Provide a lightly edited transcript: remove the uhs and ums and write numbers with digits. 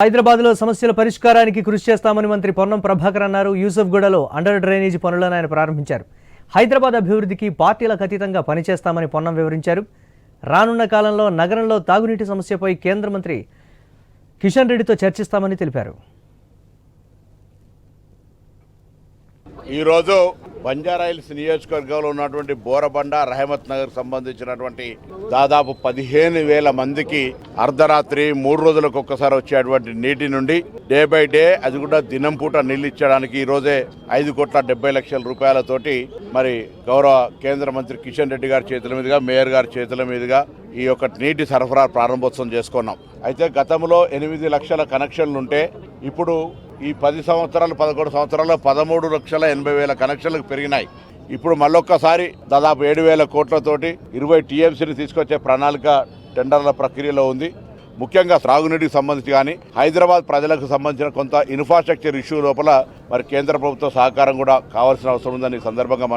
హైదరాబాద్లో సమస్యల పరిష్కారానికి కృషి చేస్తామని మంత్రి పొన్నం ప్రభాకర్ అన్నారు. యూసఫ్గూడలో అండర్ డ్రైనేజీ పనులను ఆయన ప్రారంభించారు. హైదరాబాద్ అభివృద్ధికి పార్టీలకు అతీతంగా పనిచేస్తామని పొన్నం వివరించారు. రానున్న కాలంలో నగరంలో తాగునీటి సమస్యపై కేంద్ర మంత్రి కిషన్ రెడ్డితో చర్చిస్తామని తెలిపారు. ఈరోజు బంజారాహిల్స్ నియోజకవర్గంలో ఉన్నటువంటి బోరబండ, రహమత్ నగర్ సంబంధించినటువంటి దాదాపు 15,000 మందికి అర్ధరాత్రి 3 రోజులకు ఒక్కసారి వచ్చేటువంటి నీటి నుండి డే బై డే అది కూడా దినం పూట నీళ్ళు ఇచ్చడానికి ఈరోజే 5,70,00,000 రూపాయలతోటి మరి గౌరవ కేంద్ర మంత్రి కిషన్ రెడ్డి గారి చేతుల మీదుగా, మేయర్ గారి చేతుల మీదుగా ఈ యొక్క నీటి సరఫరా ప్రారంభోత్సవం చేసుకున్నాం. అయితే గతంలో 8 లక్షల కనెక్షన్లు ఉంటే ఇప్పుడు ఈ 10 సంవత్సరాలు 11 సంవత్సరాల్లో 13,80,000 కనెక్షన్లకు పెరిగినాయి. ఇప్పుడు మళ్ళొక్కసారి దాదాపు 7,000 కోట్లతోటి 20 టీఎంసీని తీసుకొచ్చే ప్రణాళిక టెండర్ల ప్రక్రియలో ఉంది. ముఖ్యంగా త్రాగునీటికి సంబంధించి కానీ హైదరాబాద్ ప్రజలకు సంబంధించిన కొంత ఇన్ఫ్రాస్ట్రక్చర్ ఇష్యూ లోపల మరి కేంద్ర ప్రభుత్వ సహకారం కూడా కావాల్సిన అవసరం ఉందని సందర్భంగా